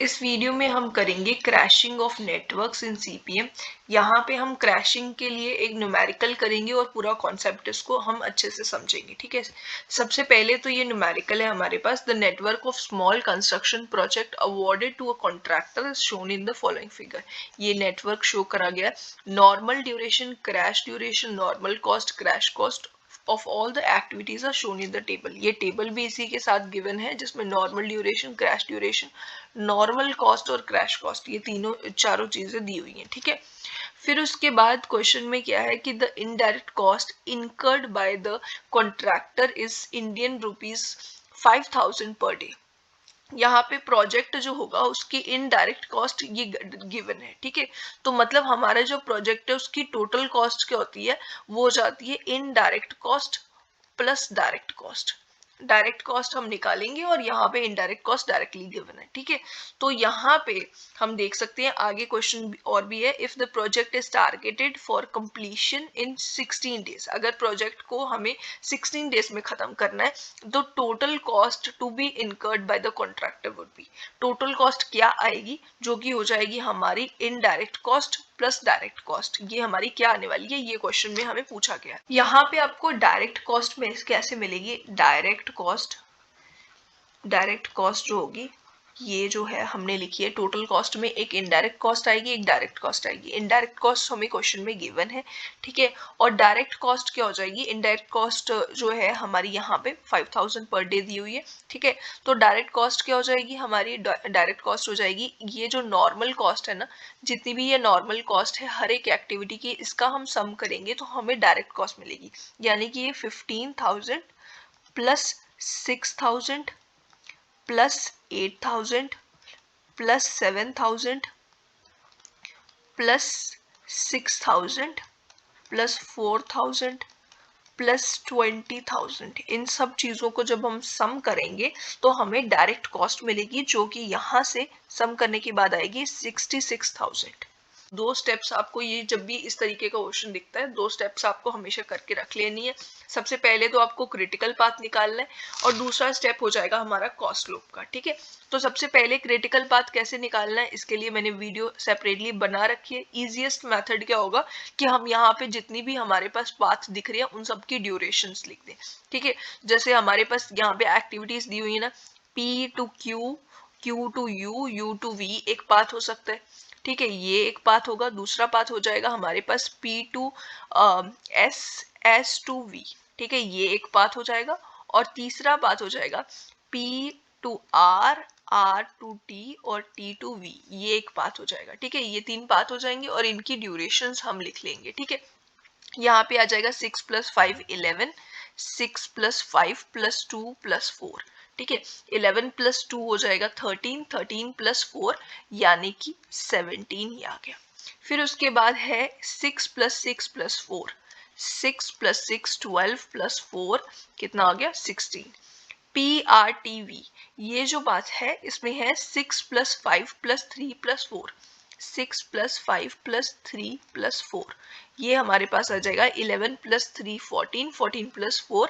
इस वीडियो में हम करेंगे crashing of networks in CPM. यहाँ पे हम क्रैशिंग के लिए एक न्यूमेरिकल करेंगे और पूरा कॉन्सेप्ट इसको हम अच्छे से समझेंगे। ठीक है, सबसे पहले तो ये न्यूमेरिकल है हमारे पास। The network of small construction project awarded to a contractor is shown in the following figure. ये नेटवर्क शो करा गया। Normal duration, crash duration, normal cost, crash cost of all the activities are shown in the table। ये table भी इसी के साथ given है जिसमें normal duration, crash duration, normal cost और क्रैश कॉस्ट ये तीनों चारों चीजें दी हुई हैं। ठीक है, फिर उसके बाद क्वेश्चन में क्या है कि the indirect cost incurred by the contractor is Indian rupees 5000 per day. यहाँ पे प्रोजेक्ट जो होगा उसकी इनडायरेक्ट कॉस्ट ये गिवन है। ठीक है, तो मतलब हमारा जो प्रोजेक्ट है उसकी टोटल कॉस्ट क्या होती है, वो हो जाती है indirect cost plus direct cost. Direct cost हम निकालेंगे और यहाँ पे इनडायरेक्ट कॉस्ट डायरेक्टली गिवन है। ठीक है, तो यहाँ पे हम देख सकते हैं आगे क्वेश्चन और भी है। If the project is targeted for completion in 16 days, अगर प्रोजेक्ट को हमें 16 डेज में खत्म करना है तो total cost to be incurred by the contractor would be, total cost क्या आएगी, जो कि हो जाएगी हमारी indirect cost plus direct cost. ये हमारी क्या आने वाली है, ये क्वेश्चन में हमें पूछा गया। यहाँ पे आपको डायरेक्ट कॉस्ट में कैसे मिलेगी, डायरेक्ट कॉस्ट जो होगी ये जो है हमने लिखी है टोटल कॉस्ट में एक इनडायरेक्ट कॉस्ट आएगी, एक डायरेक्ट कॉस्ट आएगी। इनडायरेक्ट कॉस्ट हमें क्वेश्चन में गिवन है। ठीक है, और डायरेक्ट कॉस्ट क्या हो जाएगी, इनडायरेक्ट कॉस्ट जो है हमारी यहाँ पे 5000 पर डे दी हुई है। ठीक है, तो डायरेक्ट कॉस्ट क्या हो जाएगी हमारी, डायरेक्ट कॉस्ट हो जाएगी ये जो नॉर्मल कॉस्ट है ना, जितनी भी ये नॉर्मल कॉस्ट है हर एक एक्टिविटी की, इसका हम सम करेंगे तो हमें डायरेक्ट कॉस्ट मिलेगी। यानी कि ये 15,000 plus 6,000 plus 8,000 plus 7,000 plus 6,000 plus 4,000 plus 20,000, इन सब चीजों को जब हम सम करेंगे तो हमें डायरेक्ट कॉस्ट मिलेगी, जो कि यहाँ से सम करने के बाद आएगी 66,000। दो स्टेप्स आपको, ये जब भी इस तरीके का क्वेश्चन दिखता है दो स्टेप्स आपको हमेशा करके रख लेनी है। सबसे पहले तो आपको क्रिटिकल पाथ निकालना है और दूसरा स्टेप हो जाएगा हमारा कॉस्ट लूप का। ठीक है, तो सबसे पहले क्रिटिकल पाथ कैसे निकालना है इसके लिए मैंने वीडियो सेपरेटली बना रखी है। इजीएस्ट मेथड क्या होगा कि हम यहाँ पे जितनी भी हमारे पास पाथ दिख रही है उन सब की ड्यूरेशंस लिख दें। ठीक है, जैसे हमारे पास यहाँ पे एक्टिविटीज दी हुई है ना, P to Q, Q to U, U to V एक पाथ हो सकता है। ठीक है, ये एक पाथ होगा। दूसरा पाथ हो जाएगा हमारे पास P to S, S to V। ठीक है, ये एक पाथ हो जाएगा। और तीसरा पाथ हो जाएगा P to R, R to T और T टू V, ये एक पाथ हो जाएगा। ठीक है, ये तीन पाथ हो जाएंगे और इनकी ड्यूरेशंस हम लिख लेंगे। ठीक है, यहाँ पे आ जाएगा 6 प्लस 5 11, 6 प्लस 5 प्लस 2 प्लस 4। ठीक है, 11 प्लस 2 हो जाएगा 13, 13 प्लस 4 यानी कि 17 ही आ गया। फिर उसके बाद है 6 प्लस 6 प्लस 4, 6 प्लस 6 12 प्लस 4 कितना आ गया 16। PRTV ये जो बात है इसमें है 6 plus 5 plus 3 plus 4, 6 plus 5 plus 3 plus 4, ये हमारे पास आ जाएगा 11 प्लस 3 14, 14 प्लस 4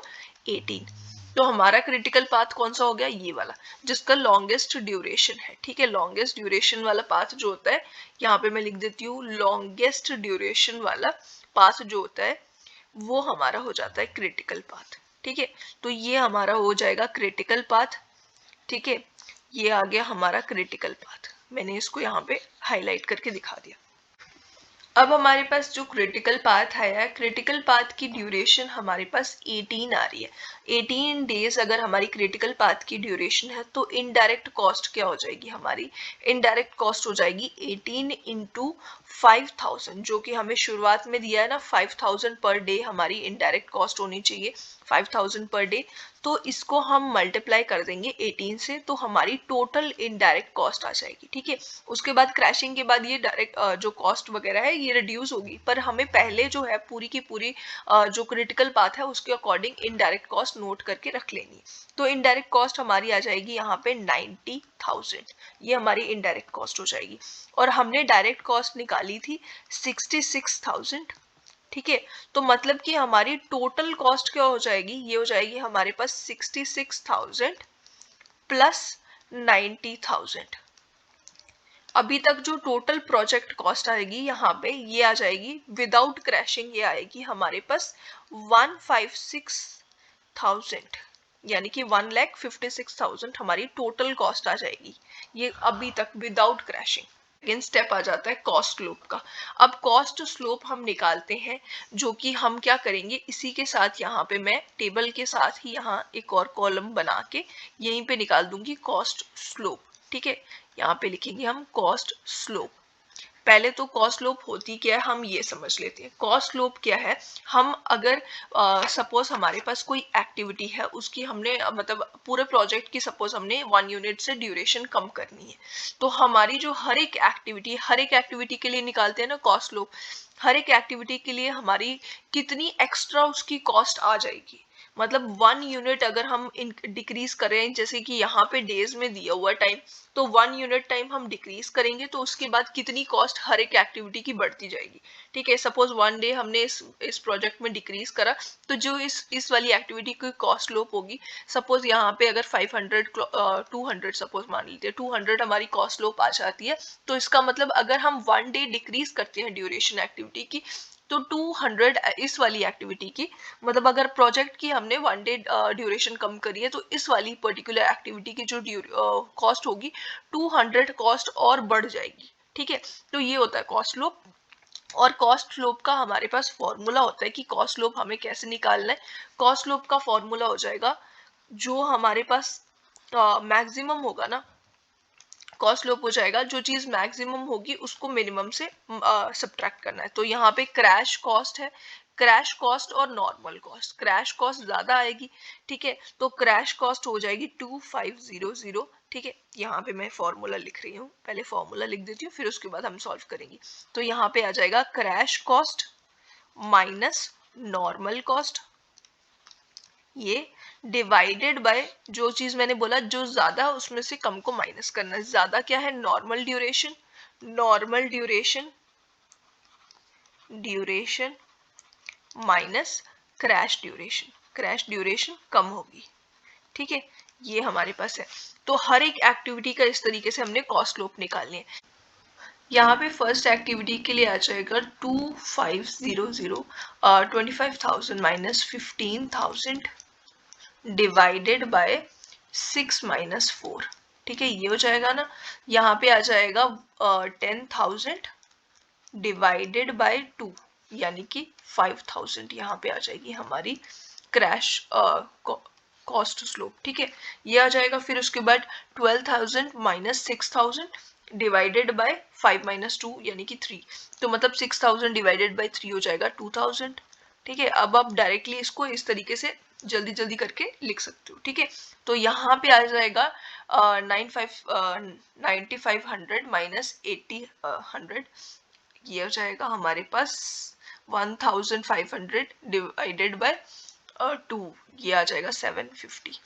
18। तो हमारा क्रिटिकल पाथ कौन सा हो गया, ये वाला जिसका लॉन्गेस्ट ड्यूरेशन है। ठीक है, लॉन्गेस्ट ड्यूरेशन वाला पाथ जो होता है, यहाँ पे मैं लिख देती हूँ लॉन्गेस्ट ड्यूरेशन वाला पाथ जो होता है वो हमारा हो जाता है क्रिटिकल पाथ। ठीक है, तो ये हमारा हो जाएगा क्रिटिकल पाथ। ठीक है, ये आ गया हमारा क्रिटिकल पाथ, मैंने इसको यहाँ पे हाईलाइट करके दिखा दिया। अब हमारे पास जो क्रिटिकल पाथ आया है, क्रिटिकल पाथ की ड्यूरेशन हमारे पास 18 आ रही है। 18 डेज अगर हमारी क्रिटिकल पाथ की ड्यूरेशन है तो इनडायरेक्ट कॉस्ट क्या हो जाएगी हमारी, इनडायरेक्ट कॉस्ट हो जाएगी 18 इंटू 5000, जो कि हमें शुरुआत में दिया है ना 5000 पर डे हमारी इनडायरेक्ट कॉस्ट होनी चाहिए, 5000 पर डे। तो इसको हम मल्टीप्लाई कर देंगे 18 से तो हमारी टोटल इनडायरेक्ट कॉस्ट आ जाएगी। ठीक है, उसके बाद क्रैशिंग के बाद ये डायरेक्ट जो कॉस्ट वगैरह है ये रिड्यूस होगी, पर हमें पहले जो है पूरी की पूरी जो क्रिटिकल पाथ है उसके अकॉर्डिंग इनडायरेक्ट कॉस्ट नोट करके रख लेनी है। तो इनडायरेक्ट कॉस्ट हमारी आ जाएगी यहाँ पे 90,000, ये हमारी इनडायरेक्ट कॉस्ट हो जाएगी। और हमने डायरेक्ट कॉस्ट निकाली थी 66,000। ठीक है, तो मतलब कि हमारी टोटल कॉस्ट क्या हो जाएगी, ये हो जाएगी हमारे पास 66,000 प्लस 90,000। अभी तक जो टोटल प्रोजेक्ट कॉस्ट आएगी यहाँ पे ये आ जाएगी विदाउट क्रैशिंग, ये आएगी हमारे पास 156,000, यानी कि 1,56,000 हमारी टोटल कॉस्ट आ जाएगी, ये अभी तक विदाउट क्रैशिंग। सेकेंड स्टेप आ जाता है कॉस्ट स्लोप का। अब कॉस्ट स्लोप हम निकालते हैं, जो कि हम क्या करेंगे, इसी के साथ यहाँ पे मैं टेबल के साथ ही यहाँ एक और कॉलम बना के यहीं पे निकाल दूंगी कॉस्ट स्लोप। ठीक है, यहाँ पे लिखेंगे हम कॉस्ट स्लोप। पहले तो कॉस्ट स्लोप होती क्या है हम ये समझ लेते हैं। कॉस्ट स्लोप क्या है, हम अगर सपोज हमारे पास कोई एक्टिविटी है, उसकी हमने मतलब पूरे प्रोजेक्ट की सपोज हमने 1 यूनिट से ड्यूरेशन कम करनी है, तो हमारी जो हर एक एक्टिविटी के लिए निकालते हैं ना कॉस्ट स्लोप, हर एक एक्टिविटी के लिए हमारी कितनी एक्स्ट्रा उसकी कॉस्ट आ जाएगी। मतलब 1 यूनिट अगर हम डिक्रीज करें, जैसे कि यहाँ पे डेज में दिया हुआ टाइम, तो 1 यूनिट टाइम हम डिक्रीज करेंगे तो उसके बाद कितनी कॉस्ट हर एक एक्टिविटी की बढ़ती जाएगी। ठीक है, सपोज 1 डे हमने इस प्रोजेक्ट में डिक्रीज करा, तो जो इस वाली एक्टिविटी की कॉस्ट स्लोप होगी, सपोज यहाँ पे अगर 500 200 सपोज मान लीजिए 200 हमारी कॉस्ट स्लोप आ जाती है, तो इसका मतलब अगर हम 1 डे डिक्रीज करते हैं ड्यूरेशन एक्टिविटी की, तो 200 इस वाली एक्टिविटी की, मतलब अगर प्रोजेक्ट की हमने 1 डे ड्यूरेशन कम करी है, तो इस वाली पर्टिकुलर एक्टिविटी की जो कॉस्ट होगी 200 कॉस्ट और बढ़ जाएगी। ठीक है, तो ये होता है कॉस्ट स्लोप। और कॉस्ट स्लोप का हमारे पास फॉर्मूला होता है कि कॉस्ट स्लोप हमें कैसे निकालना है। कॉस्ट स्लोप का फॉर्मूला हो जाएगा, जो हमारे पास मैक्सिमम होगा ना, कॉस्ट स्लोप हो जाएगा जो चीज मैक्सिमम होगी उसको मिनिमम से सब्ट्रैक्ट करना है। तो यहाँ पे क्रैश कॉस्ट है, क्रैश कॉस्ट और नॉर्मल कॉस्ट, क्रैश कॉस्ट ज्यादा आएगी। ठीक है, तो क्रैश कॉस्ट हो जाएगी 2500। ठीक है, यहाँ पे मैं फॉर्मूला लिख रही हूँ, पहले फॉर्मूला लिख देती हूँ फिर उसके बाद हम सॉल्व करेंगे। तो यहाँ पे आ जाएगा crash cost minus normal cost, ये डिवाइडेड बाय जो चीज मैंने बोला जो ज्यादा उसमें से कम को माइनस करना है। ज्यादा क्या है, normal duration, normal duration duration minus crash duration, crash duration कम होगी। ठीक है, ये हमारे पास है। तो हर एक एक्टिविटी का इस तरीके से हमने कॉस्ट स्लोप निकालनी है। यहाँ पे फर्स्ट एक्टिविटी के लिए आ जाएगा 2500 25,000 माइनस 15,000 डिवाइडेड बाय 6 माइनस 4। ठीक है, ये हो जाएगा ना। यहाँ पे आ जाएगा 10,000 डिवाइडेड बाय 2, यानी कि 5,000 यहाँ पे आ जाएगी हमारी क्रैश कॉस्ट स्लोप। ठीक है, ये आ जाएगा। फिर उसके बाद 12,000 माइनस 6,000 डिवाइडेड बाय 5 माइनस 2 यानी कि 3, तो मतलब 6,000 डिवाइडेड बाय 3 हो जाएगा 2,000। ठीक है, अब आप डायरेक्टली इसको इस तरीके से जल्दी जल्दी करके लिख सकते हो। ठीक है, तो यहाँ पे आ जाएगा 9500 माइनस 8000, ये हो जाएगा हमारे पास 1500 डिवाइडेड बाय 2, ये आ जाएगा 750।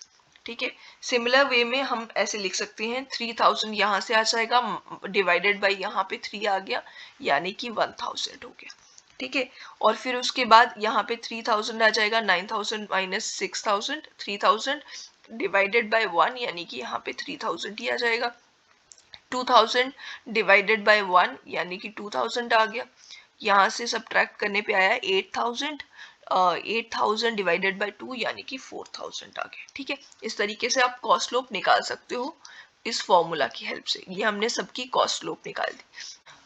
ठीक है, सिमिलर वे में हम ऐसे लिख सकते हैं 3000 यहाँ से आ जाएगा डिवाइडेड बाय यहाँ पे 3 आ गया, यानी कि 1000 हो गया। ठीक है, और फिर उसके बाद यहाँ पे 3000 आ जाएगा, 9000 माइनस 6000, 3000 डिवाइडेड बाय 1 यानी कि यहाँ पे 3000 ही आ जाएगा। 2000 डिवाइडेड बाय 1 यानी कि 2000 आ गया। यहाँ से सब्ट्रैक्ट करने पे आया 8000, 8000 डिवाइडेड बाय 2 यानी कि 4000 आ गया। ठीक है, इस तरीके से आप कॉस्ट स्लोप निकाल सकते हो इस फॉर्मूला की हेल्प से। ये हमने सबकी कॉस्ट स्लोप निकाल दी।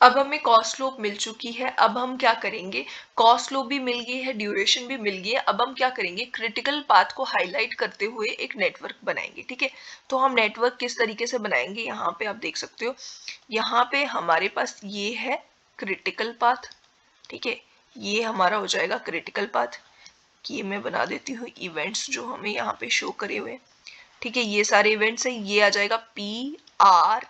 अब हमें कॉस्ट स्लोप मिल चुकी है, अब हम क्या करेंगे, कॉस्ट स्लोप भी मिल गई है, ड्यूरेशन भी मिल गई है, अब हम क्या करेंगे, क्रिटिकल पाथ को हाईलाइट करते हुए एक नेटवर्क बनाएंगे। ठीक है, तो हम नेटवर्क किस तरीके से बनाएंगे, यहाँ पे आप देख सकते हो, यहाँ पे हमारे पास ये है क्रिटिकल पाथ। ठीक है, ये हमारा हो जाएगा क्रिटिकल पाथ, ये मैं बना देती हूँ इवेंट्स जो हमें यहाँ पे शो करे हुए। ठीक है, ये सारे इवेंट्स है, ये आ जाएगा P R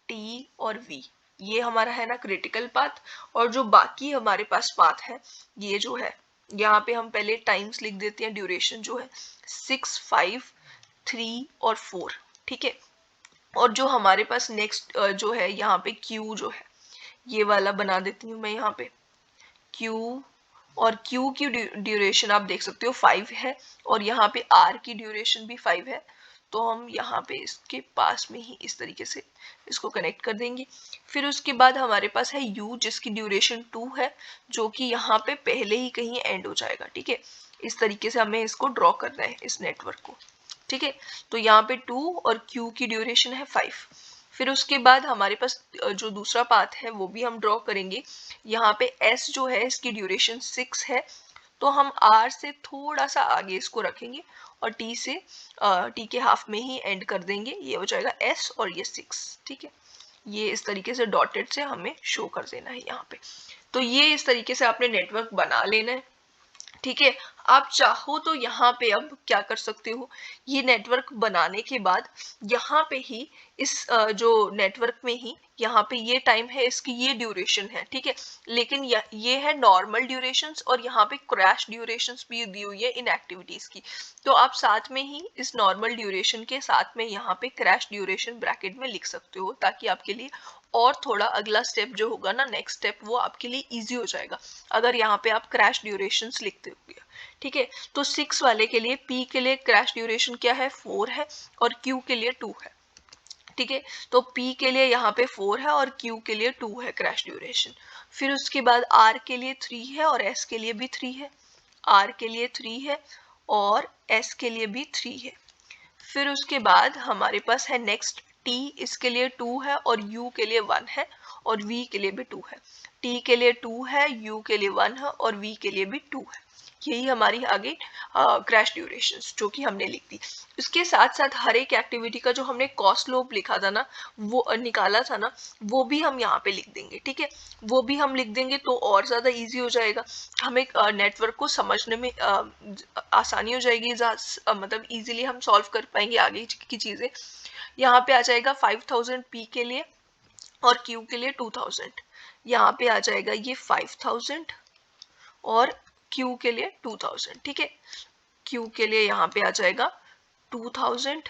T और V, ये हमारा है ना क्रिटिकल पाथ। और जो बाकी हमारे पास पाथ है, ये जो है यहाँ पे हम पहले टाइम्स लिख देते हैं, ड्यूरेशन जो है 6, 5, 3 और 4। ठीक है, और जो हमारे पास नेक्स्ट जो है यहाँ पे Q जो है, ये वाला बना देती हूँ मैं यहाँ पे Q, और Q की ड्यूरेशन आप देख सकते हो 5 है, और यहाँ पे R की ड्यूरेशन भी 5 है। तो हम यहाँ पे इसके पास में ही इस तरीके से इसको कनेक्ट कर देंगे। फिर उसके बाद हमारे पास है u जिसकी ड्यूरेशन 2 है, जो कि यहाँ पे पहले ही कहीं एंड हो जाएगा। ठीक है, इस तरीके से हमें इसको ड्रॉ करना है इस नेटवर्क को। ठीक है, तो यहाँ पे 2 और q की ड्यूरेशन है 5। फिर उसके बाद हमारे पास जो दूसरा पाथ है वो भी हम ड्रॉ करेंगे। यहाँ पे s जो है इसकी ड्यूरेशन 6 है, तो हम r से थोड़ा सा आगे इसको रखेंगे और t के हाफ में ही एंड कर देंगे। ये हो जाएगा s और ये 6। ठीक है, ये इस तरीके से डॉटेड से हमें शो कर देना है यहाँ पे। तो ये इस तरीके से आपने नेटवर्क बना लेना है। ठीक है, आप चाहो तो यहाँ पे अब क्या कर सकते हो, ये नेटवर्क बनाने के बाद यहाँ पे ही इस जो नेटवर्क में ही यहाँ पे ये टाइम है, इसकी ये ड्यूरेशन है। ठीक है, लेकिन ये है नॉर्मल ड्यूरेशंस और यहाँ पे क्रैश ड्यूरेशंस भी दी हुई है इन एक्टिविटीज की। तो आप साथ में ही इस नॉर्मल ड्यूरेशन के साथ में यहाँ पे क्रैश ड्यूरेशन ब्रैकेट में लिख सकते हो, ताकि आपके लिए और थोड़ा अगला स्टेप जो होगा ना, नेक्स्ट स्टेप, वो आपके लिए इजी हो जाएगा अगर यहाँ पे आप क्रैश ड्यूरेशंस लिखते हो। ठीक है, तो 6 वाले के लिए p के लिए क्रैश ड्यूरेशन क्या है, 4 है और q के लिए 2 है। ठीक है, तो p के लिए यहाँ पे 4 है और q के लिए 2 है क्रैश ड्यूरेशन। फिर उसके बाद r के लिए 3 है और s के लिए भी 3 है। r के लिए 3 है और s के लिए भी 3 है। फिर उसके बाद हमारे पास है नेक्स्ट t, इसके लिए 2 है और u के लिए 1 है और v के लिए भी 2 है। t के लिए 2 है, u के लिए 1 है और v के लिए भी 2 है। यही हमारी आगे क्रैश ड्यूरेशंस जो कि हमने लिख दी। इसके साथ साथ हर एक एक्टिविटी का जो हमने कॉस्ट लोब लिखा था ना, वो निकाला था ना, वो भी हम यहाँ पे लिख देंगे। ठीक है, वो भी हम लिख देंगे तो और ज़्यादा इजी हो जाएगा, हमें नेटवर्क को समझने में आसानी हो जाएगी, मतलब इजीली हम सॉल्व कर पाएंगे आगे की चीज़ें। यहाँ पे आ जाएगा 5000 p के लिए और q के लिए 2000। यहाँ पे आ जाएगा ये 5000 और q के लिए 2000। ठीक है, q के लिए यहाँ पे आ जाएगा 2000।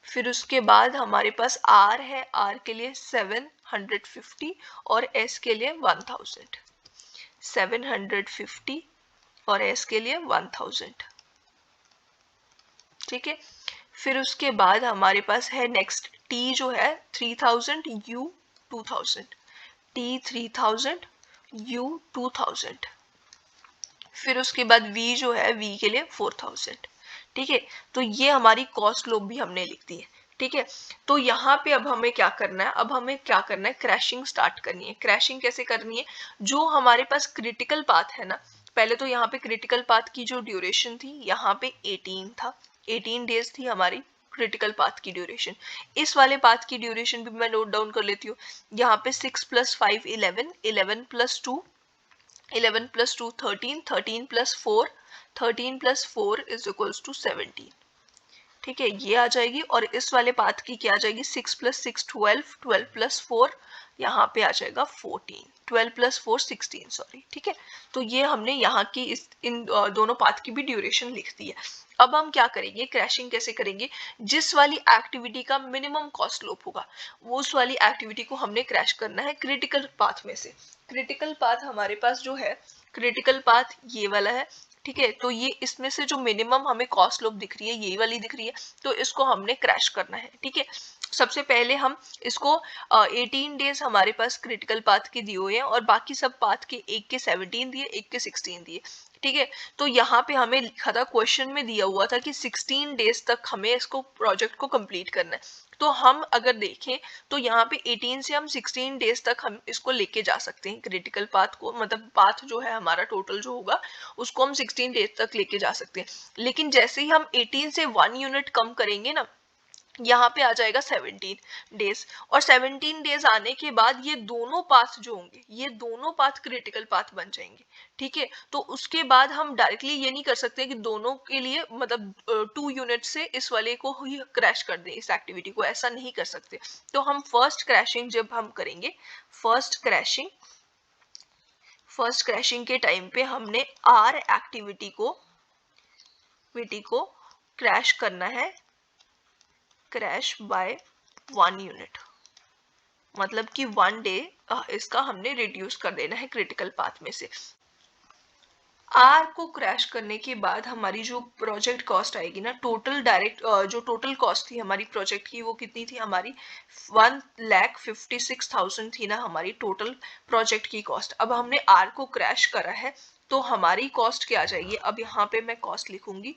फिर उसके बाद हमारे पास r है, r के लिए 750 और s के लिए 1000। 750 और s के लिए 1000। ठीक है, फिर उसके बाद हमारे पास है नेक्स्ट t जो है 3000, u 2000। t 3000, u 2000। फिर उसके बाद v जो है v के लिए 4000। ठीक है, तो ये हमारी कॉस्ट लोब भी हमने लिख दी है। ठीक है, तो यहाँ पे अब हमें क्या करना है, अब हमें क्या करना है, क्रैशिंग स्टार्ट करनी है। क्रैशिंग कैसे करनी है, जो हमारे पास क्रिटिकल पाथ है ना, पहले तो यहाँ पे क्रिटिकल पाथ की जो ड्यूरेशन थी यहाँ पे 18 था, 18 डेज थी हमारी क्रिटिकल पाथ की ड्यूरेशन। इस वाले पाथ की ड्यूरेशन भी मैं नोट डाउन कर लेती हूँ। यहाँ पे 6 + 5 11, 11 + 2 11 + 2 13, 13 + 4 13 + 4 = 17। ठीक है, ये आ जाएगी। और इस वाले पाथ की क्या आ जाएगी, 6 + 6 12, 12 + 4 यहाँ पे आ जाएगा 14, 12 + 4 16, सॉरी। ठीक है, तो ये हमने यहाँ की इन दोनों पाथ की भी ड्यूरेशन लिख दी है। अब हम क्या करेंगे, क्रैशिंग कैसे करेंगे, जिस वाली एक्टिविटी का मिनिमम कॉस्ट लोप होगा वो उस वाली एक्टिविटी को हमने क्रैश करना है क्रिटिकल पाथ में से। क्रिटिकल पाथ हमारे पास जो है, क्रिटिकल पाथ ये वाला है। ठीक है, तो ये इसमें से जो मिनिमम हमें कॉस्ट लोप दिख रही है, यही वाली दिख रही है, तो इसको हमने क्रैश करना है। ठीक है, सबसे पहले हम इसको 18 डेज हमारे पास क्रिटिकल पाथ के दिए हुए हैं और बाकी सब पाथ के एक के 17 दिए, एक के 16 दिए। ठीक है, तो यहाँ पे हमें लिखा था, क्वेश्चन में दिया हुआ था कि 16 डेज तक हमें इसको प्रोजेक्ट को कंप्लीट करना है। तो हम अगर देखें तो यहाँ पे 18 से हम 16 डेज तक हम इसको लेके जा सकते हैं क्रिटिकल पाथ को, मतलब पाथ जो है हमारा टोटल जो होगा उसको हम 16 डेज तक लेके जा सकते हैं। लेकिन जैसे ही हम 18 से 1 यूनिट कम करेंगे ना, यहाँ पे आ जाएगा 17 डेज। और 17 डेज आने के बाद ये दोनों पाथ जो होंगे, ये दोनों पाथ क्रिटिकल पाथ बन जाएंगे। ठीक है, तो उसके बाद हम डायरेक्टली ये नहीं कर सकते कि दोनों के लिए मतलब 2 यूनिट से इस वाले को ही क्रैश कर दें, इस एक्टिविटी को, ऐसा नहीं कर सकते। तो हम फर्स्ट क्रैशिंग जब हम करेंगे, फर्स्ट क्रैशिंग के टाइम पे हमने आर एक्टिविटी को क्रैश करना है, क्रैश बाय 1 यूनिट, मतलब कि 1 डे इसका हमने रिड्यूस कर देना है क्रिटिकल पाथ में से। आर को क्रैश करने के बाद हमारी जो प्रोजेक्ट कॉस्ट आएगी ना, टोटल डायरेक्ट जो टोटल कॉस्ट थी हमारी प्रोजेक्ट की, वो कितनी थी हमारी 1,56,000 थी ना हमारी टोटल प्रोजेक्ट की कॉस्ट। अब हमने आर को क्रैश करा है तो हमारी कॉस्ट क्या आ जाएगी, अब यहाँ पे मैं कॉस्ट लिखूंगी,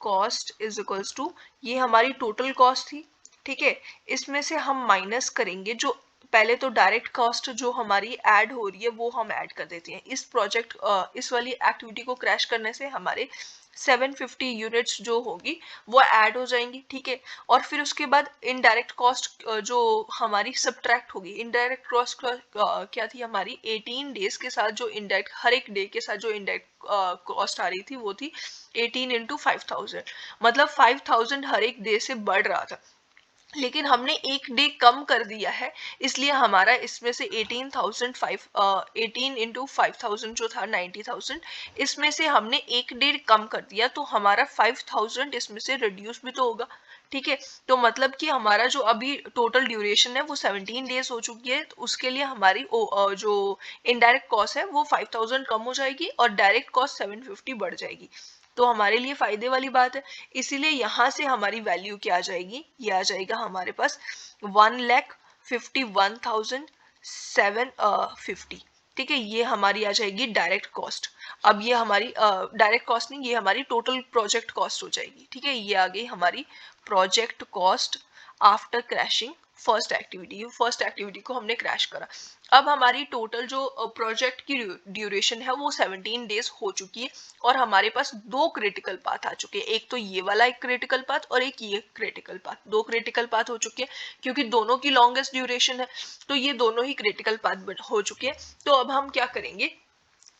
कॉस्ट इज इक्वल्स टू, ये हमारी टोटल कॉस्ट थी, ठीक है, इसमें से हम माइनस करेंगे जो पहले तो डायरेक्ट कॉस्ट जो हमारी ऐड हो रही है वो हम ऐड कर देते हैं। इस प्रोजेक्ट इस वाली एक्टिविटी को क्रैश करने से हमारे 750 यूनिट्स जो होगी वो ऐड हो जाएंगी, ठीक है। और फिर उसके बाद इनडायरेक्ट कॉस्ट जो हमारी सब्ट्रैक्ट होगी, इनडायरेक्ट कॉस्ट क्या थी हमारी 18 डेज के साथ जो इनडायरेक्ट, हर एक डे के साथ जो इनडायरेक्ट कॉस्ट आ रही थी वो थी 18 इंटू 5000, मतलब 5000 हर एक डे से बढ़ रहा था, लेकिन हमने एक डे कम कर दिया है, इसलिए हमारा इसमें से 18 इंटू 5000 जो था 90,000, इसमें से हमने एक डे कम कर दिया तो हमारा 5000 इसमें से रिड्यूस भी तो होगा, ठीक है। तो मतलब कि हमारा जो अभी टोटल ड्यूरेशन है वो 17 डेज हो चुकी है, तो उसके लिए हमारी जो इनडायरेक्ट कॉस्ट है वो 5000 कम हो जाएगी और डायरेक्ट कॉस्ट 750 बढ़ जाएगी, तो हमारे लिए फायदे वाली बात है। इसीलिए यहाँ से हमारी वैल्यू क्या आ जाएगी, ये आ जाएगा हमारे पास 1,51,750, ठीक है, ये हमारी आ जाएगी डायरेक्ट कॉस्ट। अब ये हमारी डायरेक्ट कॉस्ट नहीं, ये हमारी टोटल प्रोजेक्ट कॉस्ट हो जाएगी, ठीक है, ये आ गई हमारी project cost after crashing first activity को हमने क्रैश करा। अब हमारी टोटल जो प्रोजेक्ट की ड्यूरेशन है वो 17 डेज हो चुकी है और हमारे पास दो क्रिटिकल पाथ आ चुके हैं, एक तो ये वाला एक क्रिटिकल पाथ और एक ये क्रिटिकल पाथ, दो क्रिटिकल पाथ हो चुके हैं क्योंकि दोनों की लॉन्गेस्ट ड्यूरेशन है, तो ये दोनों ही क्रिटिकल पाथ हो चुके हैं। तो अब हम क्या करेंगे,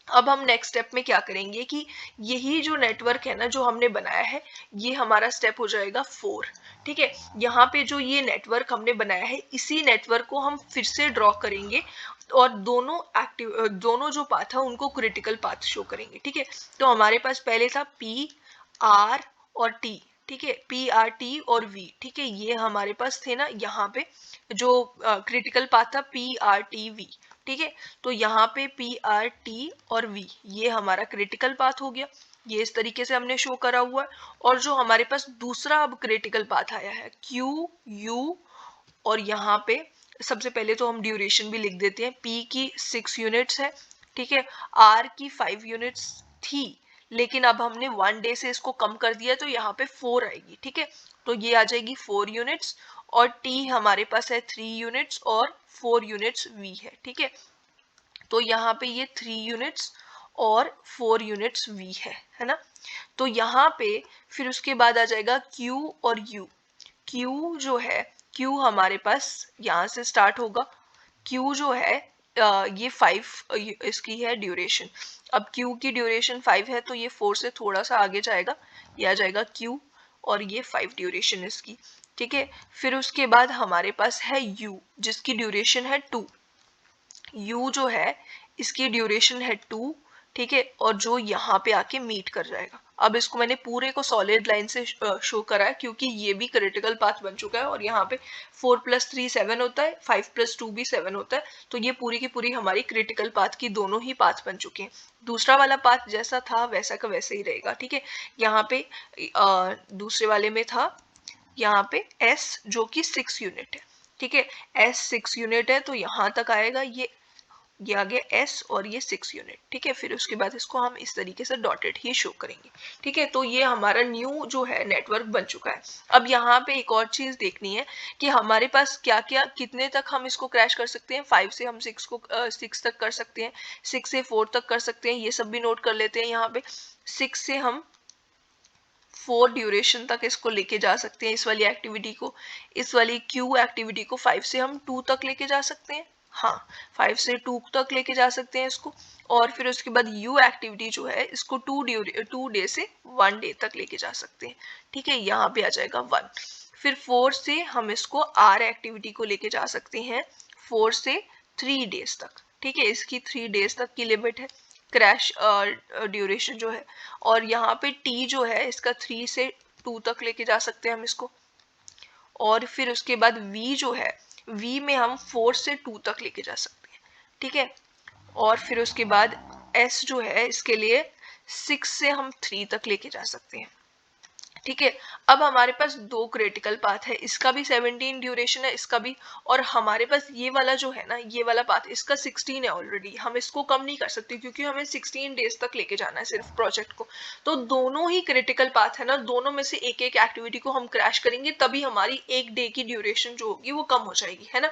अब हम नेक्स्ट स्टेप में क्या करेंगे कि यही जो नेटवर्क है ना जो हमने बनाया है, ये हमारा स्टेप हो जाएगा 4, ठीक है। यहाँ पे जो ये नेटवर्क हमने बनाया है, इसी नेटवर्क को हम फिर से ड्रॉ करेंगे और दोनों जो पाथ है उनको क्रिटिकल पाथ शो करेंगे, ठीक है। तो हमारे पास पहले था पी आर और टी, ठीक है, पी आर टी और वी, ठीक है, ये हमारे पास थे ना यहाँ पे जो क्रिटिकल पाथ था पी आर टी वी, ठीक है। तो यहाँ पे पी आर टी और वी ये हमारा क्रिटिकल पाथ हो गया, ये इस तरीके से हमने शो करा हुआ है। और जो हमारे पास दूसरा अब क्रिटिकल पाथ आया है क्यू यू, और यहाँ पे सबसे पहले तो हम ड्यूरेशन भी लिख देते हैं, पी की 6 यूनिट्स है, ठीक है, आर की 5 यूनिट्स थी, लेकिन अब हमने 1 डे से इसको कम कर दिया तो यहाँ पे 4 आएगी, ठीक है, तो ये आ जाएगी 4 यूनिट्स। और टी हमारे पास है 3 यूनिट्स और 4 यूनिट्स वी है, ठीक है। तो यहाँ पे ये 3 यूनिट्स और 4 यूनिट्स वी है ना। तो यहाँ पे फिर उसके बाद आ जाएगा Q और U। Q जो है, Q हमारे पास यहाँ से स्टार्ट होगा, Q जो है ये 5 इसकी है ड्यूरेशन, अब Q की ड्यूरेशन 5 है तो ये 4 से थोड़ा सा आगे जाएगा, ये आ जाएगा Q और ये 5 ड्यूरेशन इसकी, ठीक है। फिर उसके बाद हमारे पास है U जिसकी ड्यूरेशन है 2, U जो है इसकी ड्यूरेशन है 2, ठीक है, और जो यहाँ पे आके मीट कर जाएगा। अब इसको मैंने पूरे को सॉलिड लाइन से शो करा है क्योंकि ये भी क्रिटिकल पाथ बन चुका है और यहाँ पे 4 + 3 7 होता है, 5 + 2 भी 7 होता है, तो ये पूरी की पूरी हमारी क्रिटिकल पाथ की दोनों ही पाथ बन चुके हैं। दूसरा वाला पाथ जैसा था वैसा का वैसे ही रहेगा, ठीक है। यहाँ पे दूसरे वाले में था यहाँ पे S जो कि 6 यूनिट है, ठीक है, S 6 यूनिट है तो यहाँ तक आएगा, ये आ गया S और ये 6 यूनिट, ठीक है। फिर उसके बाद इसको हम इस तरीके से डॉटेड ही शो करेंगे, ठीक है। तो ये हमारा न्यू जो है नेटवर्क बन चुका है। अब यहाँ पे एक और चीज देखनी है कि हमारे पास क्या क्या कितने तक हम इसको क्रैश कर सकते हैं, 5 से हम 6 तक कर सकते हैं, 6 से 4 तक कर सकते हैं, ये सब भी नोट कर लेते हैं। यहाँ पे 6 से हम 4 ड्यूरेशन तक इसको लेके जा सकते हैं, इस वाली एक्टिविटी को, इस वाली क्यू एक्टिविटी को 5 से हम 2 तक लेके जा सकते हैं, हाँ 5 से 2 तक लेके जा सकते हैं इसको। और फिर उसके बाद यू एक्टिविटी जो है इसको 2 डे से 1 डे तक लेके जा सकते हैं, ठीक है, यहाँ पे आ जाएगा 1। फिर 4 से हम इसको आर एक्टिविटी को लेके जा सकते हैं 4 से 3 डेज तक, ठीक है, इसकी 3 डेज तक की लिमिट है क्रैश ड्यूरेशन जो है। और यहाँ पे टी जो है इसका 3 से 2 तक लेके जा सकते हैं हम इसको। और फिर उसके बाद वी जो है, वी में हम 4 से 2 तक लेके जा सकते हैं, ठीक है। और फिर उसके बाद एस जो है इसके लिए 6 से हम 3 तक लेके जा सकते हैं। ठीक है, अब हमारे पास दो क्रिटिकल पाथ है, इसका भी 17 ड्यूरेशन है, इसका भी, और हमारे पास ये वाला जो है ना, ये वाला पाथ, इसका 16 है ऑलरेडी, हम इसको कम नहीं कर सकते क्योंकि हमें 16 डेज तक लेके जाना है सिर्फ प्रोजेक्ट को। तो दोनों ही क्रिटिकल पाथ है ना, दोनों में से एक एक एक्टिविटी को हम क्रैश करेंगे, तभी हमारी एक डे की ड्यूरेशन जो होगी वो कम हो जाएगी, है ना।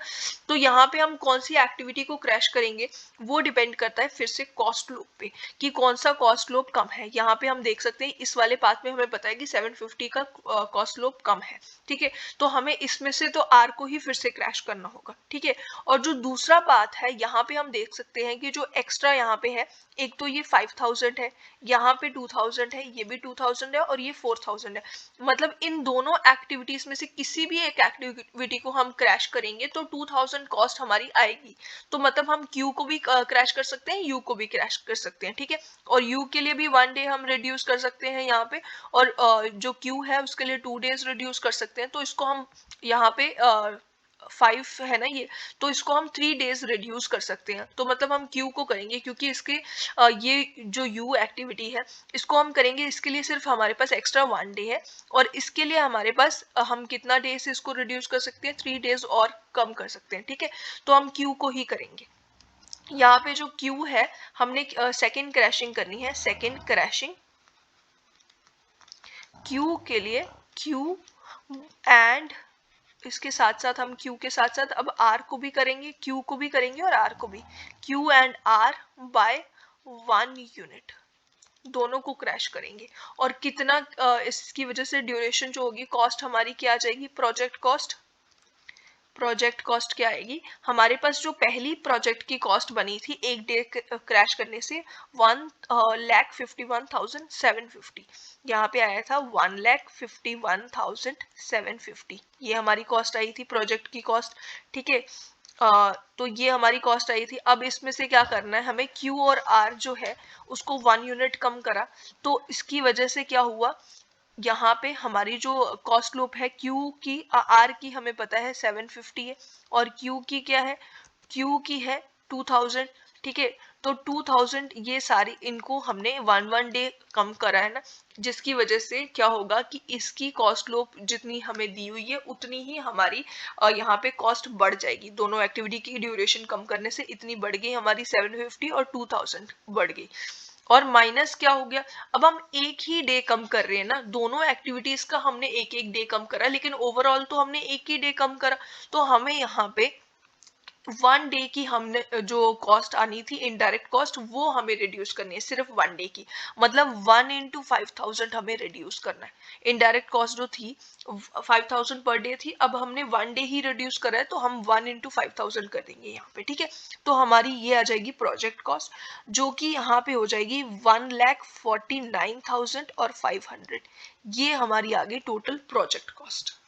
तो यहाँ पे हम कौन सी एक्टिविटी को क्रैश करेंगे वो डिपेंड करता है फिर से कॉस्ट लूप पे, कि कौन सा कॉस्ट लूप कम है। यहाँ पे हम देख सकते हैं इस वाले पाथ में हमें पता है कि 750 का कॉस्ट लूप कम है, ठीक है, तो हमें इसमें से तो आर को ही फिर से क्रैश करना होगा, ठीक है। और जो दूसरा पाथ है, यहाँ पे हम देख सकते हैं कि जो एक्स्ट्रा यहाँ पे है, एक तो ये 5000 है, यहाँ पे 2000 है, ये भी 2000 है, और ये 4000 है। मतलब इन दोनों एक्टिविटीज में से किसी भी एक एक्टिविटी को हम क्रैश करेंगे तो 2000 कॉस्ट हमारी आएगी। तो मतलब हम क्यू को भी क्रैश कर सकते हैं, यू को भी क्रैश कर सकते हैं, ठीक है। और यू के लिए भी 1 डे हम रिड्यूस कर सकते हैं यहाँ पे, और जो क्यू है उसके लिए 2 डेज रिड्यूस कर सकते हैं। तो इसको हम यहाँ पे 5 है ना ये, तो इसको हम 3 डेज रिड्यूस कर सकते हैं। तो मतलब हम क्यू को करेंगे क्योंकि इसके ये जो यू एक्टिविटी है इसको हम करेंगे, इसके लिए सिर्फ हमारे पास एक्स्ट्रा 1 डे है, और इसके लिए हमारे पास हम कितना डे से इसको रिड्यूस कर सकते हैं, 3 डेज और कम कर सकते हैं, ठीक है। तो हम क्यू को ही करेंगे। यहाँ पे जो क्यू है, हमने सेकेंड क्रैशिंग करनी है, सेकेंड क्रैशिंग क्यू के लिए क्यू, एंड इसके साथ साथ हम क्यू के साथ साथ अब आर को भी करेंगे, क्यू को भी करेंगे और आर को भी, Q and R by 1 unit, दोनों को क्रैश करेंगे। और कितना इसकी वजह से ड्यूरेशन जो होगी, कॉस्ट हमारी क्या आ जाएगी, प्रोजेक्ट कॉस्ट, प्रोजेक्ट कॉस्ट क्या आएगी हमारे पास, जो पहली प्रोजेक्ट की कॉस्ट बनी थी एक डे क्रैश करने से, 1,51,750, यहाँ पे आया था 1,51,750, ये हमारी कॉस्ट आई थी प्रोजेक्ट की कॉस्ट, ठीक है। तो ये हमारी कॉस्ट आई थी। अब इसमें से क्या करना है हमें, क्यू और आर जो है उसको 1 यूनिट कम करा, तो इसकी वजह से क्या हुआ, यहाँ पे हमारी जो कॉस्ट लूप है, क्यू की आर की हमें पता है 750 है, और क्यू की क्या है, क्यू की है 2000, ठीक है। तो 2000 ये सारी इनको हमने 1 डे कम करा है ना, जिसकी वजह से क्या होगा कि इसकी कॉस्ट लूप जितनी हमें दी हुई है उतनी ही हमारी यहाँ पे कॉस्ट बढ़ जाएगी। दोनों एक्टिविटी की ड्यूरेशन कम करने से इतनी बढ़ गई हमारी 750 और 2000 बढ़ गई। और माइनस क्या हो गया, अब हम एक ही डे कम कर रहे हैं ना, दोनों एक्टिविटीज का हमने एक एक डे कम करा, लेकिन ओवरऑल तो हमने एक ही डे कम करा। तो हमें यहाँ पे 1 डे की हमने जो कॉस्ट आनी थी इनडायरेक्ट कॉस्ट, वो हमें रिड्यूस करनी है सिर्फ 1 डे की, मतलब 1 into 5000 हमें रिड्यूस करना है। इनडायरेक्ट कॉस्ट जो थी 5000 पर डे थी, अब हमने 1 डे ही रिड्यूस करा है, तो हम 1 into 5000 कर देंगे यहाँ पे, ठीक है। तो हमारी ये आ जाएगी प्रोजेक्ट कॉस्ट, जो कि यहाँ पे हो जाएगी 1,49,500, ये हमारी आ गई टोटल प्रोजेक्ट कॉस्ट।